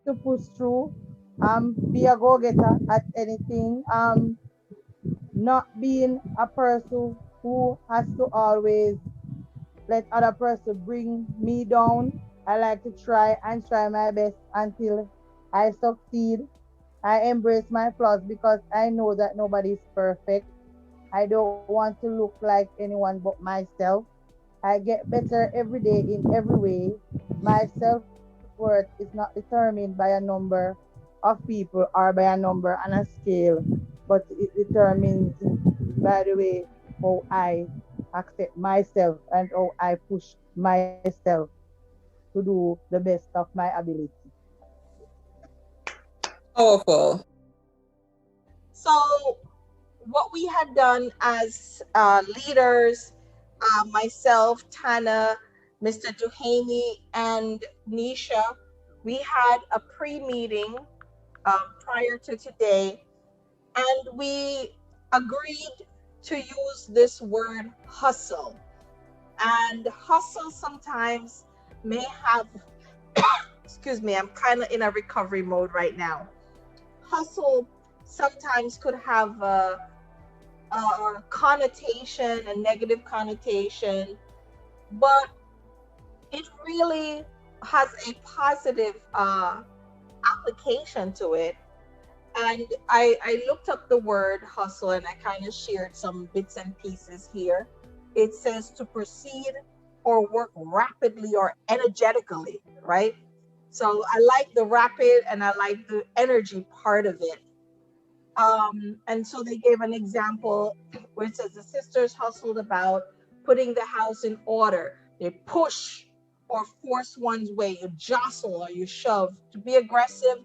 to push through, be a go-getter at anything, not being a person who has to always let other person bring me down. I like to try my best until I succeed. I embrace my flaws because I know that nobody is perfect. I don't want to look like anyone but myself. I get better every day in every way. My self worth is not determined by a number of people or by a number on a scale, but it determines by the way how I accept myself and how I push myself to do the best of my ability. Powerful. So, what we had done as leaders, myself, Tana, Mr. Duhaney, and Nisha, we had a pre meeting prior to today, and we agreed to use this word hustle. And hustle sometimes may have, excuse me, I'm kind of in a recovery mode right now. Hustle sometimes could have a connotation, a negative connotation, but it really has a positive application to it. And I looked up the word hustle and I kind of shared some bits and pieces here. It says to proceed or work rapidly or energetically, right? So I like the rapid and I like the energy part of it. And so they gave an example where it says the sisters hustled about putting the house in order. They push or force one's way, you jostle or you shove to be aggressive,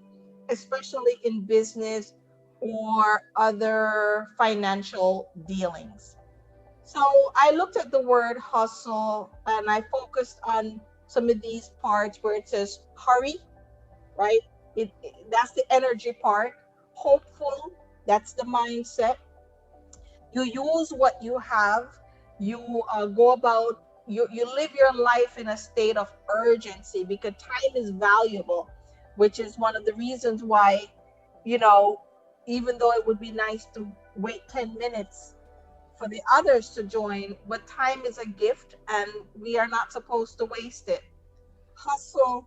especially in business or other financial dealings. So I looked at the word hustle and I focused on some of these parts where it says hurry, right? That's the energy part. Hopeful, that's the mindset. You use what you have. You go about. You live your life in a state of urgency because time is valuable, which is one of the reasons why, you know, even though it would be nice to wait 10 minutes for the others to join, but time is a gift and we are not supposed to waste it. Hustle,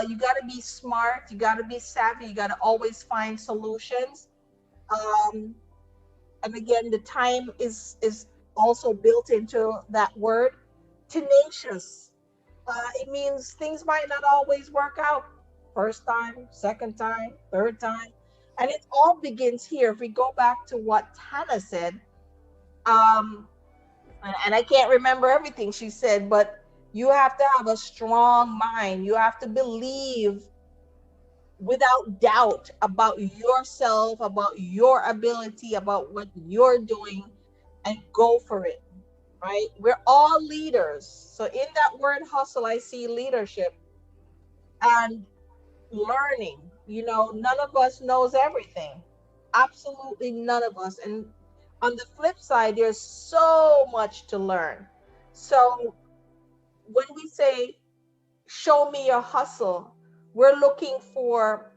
you got to be smart, you got to be savvy, you got to always find solutions. um, and again, the time is also built into that word. Tenacious, it means things might not always work out first time, second time, third time, and it all begins here. If we go back to what Tana said, um, and I can't remember everything she said, but you have to have a strong mind. You have to believe without doubt about yourself, about your ability, about what you're doing, and go for it, right? We're all leaders. So, in that word hustle, I see leadership and learning. You know, none of us knows everything. Absolutely none of us. And on the flip side, there's so much to learn. So, when we say, show me your hustle, we're looking for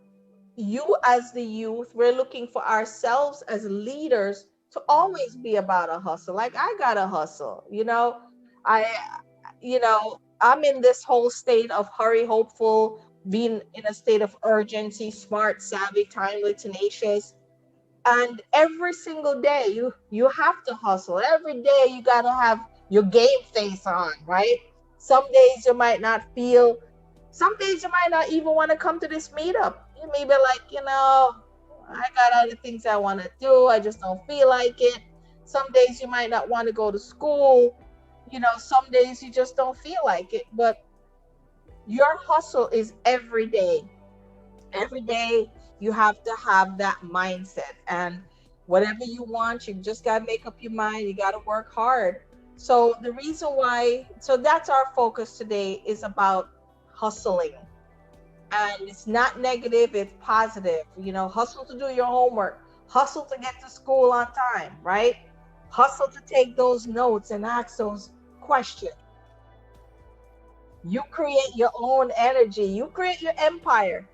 you as the youth, we're looking for ourselves as leaders to always be about a hustle. Like I got to hustle, I, I'm in this whole state of hurry, hopeful, being in a state of urgency, smart, savvy, timely, tenacious. And every single day you have to hustle. Every day you got to have your game face on, right? Some days you might not feel, some days you might not even want to come to this meetup. You may be like, I got other things I want to do, I just don't feel like it. Some days you might not want to go to school. Some days you just don't feel like it. But your hustle is every day. Every day you have to have that mindset, and whatever you want, you just got to make up your mind. You got to work hard. So the reason why, so that's our focus today, is about hustling. And it's not negative, it's positive. Hustle to do your homework, hustle to get to school on time, right? Hustle to take those notes and ask those questions. You create your own energy, you create your empire.